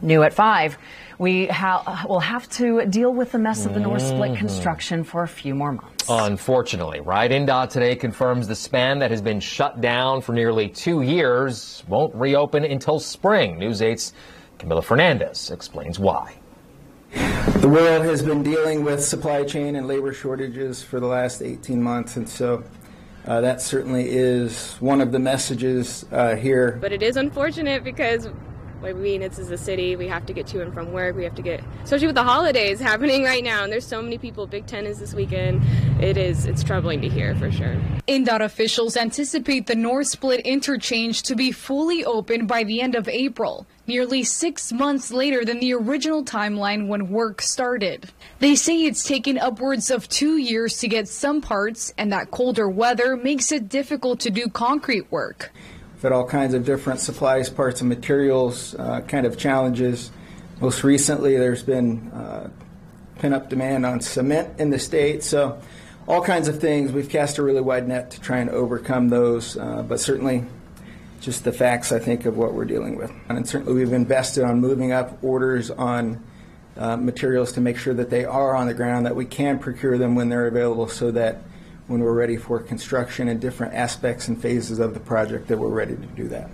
New at 5, we will have to deal with the mess of the North Split construction for a few more months. Unfortunately, right? NDOT today confirms the span that has been shut down for nearly 2 years won't reopen until spring. News 8's Camila Fernandez explains why. The world has been dealing with supply chain and labor shortages for the last 18 months, and so that certainly is one of the messages here. But it is unfortunate because this is a city. We have to get to and from work. We have to get, especially with the holidays happening right now, and there's so many people. Big Ten is this weekend. It's troubling to hear for sure. NDOT officials anticipate the North Split interchange to be fully open by the end of April, nearly 6 months later than the original timeline when work started. They say it's taken upwards of 2 years to get some parts, and that colder weather makes it difficult to do concrete work. We've had all kinds of different supplies, parts, and materials kind of challenges. Most recently, there's been pin-up demand on cement in the state. So all kinds of things. We've cast a really wide net to try and overcome those, but certainly just the facts, I think, of what we're dealing with. And certainly we've invested on moving up orders on materials to make sure that they are on the ground, that we can procure them when they're available, so that when we're ready for construction and different aspects and phases of the project, that we're ready to do that.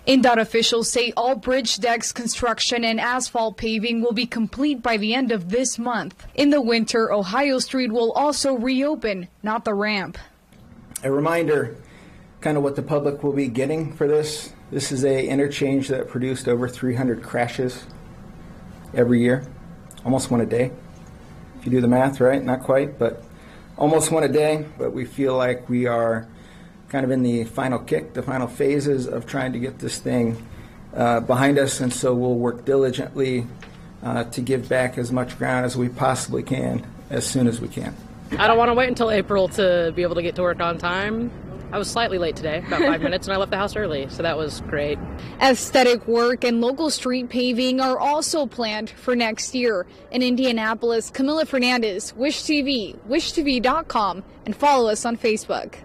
NDOT officials say all bridge decks construction and asphalt paving will be complete by the end of this month. In the winter, Ohio Street will also reopen, not the ramp. A reminder, kind of what the public will be getting for this. This is a interchange that produced over 300 crashes every year, almost one a day. If you do the math, right? Not quite, but almost one a day. But we feel like we are kind of in the final kick, the final phases of trying to get this thing behind us, and so we'll work diligently to give back as much ground as we possibly can as soon as we can. I don't want to wait until April to be able to get to work on time. I was slightly late today, about 5 minutes, and I left the house early, so that was great. Aesthetic work and local street paving are also planned for next year. In Indianapolis, Camila Fernandez, Wish TV, wishtv.com, and follow us on Facebook.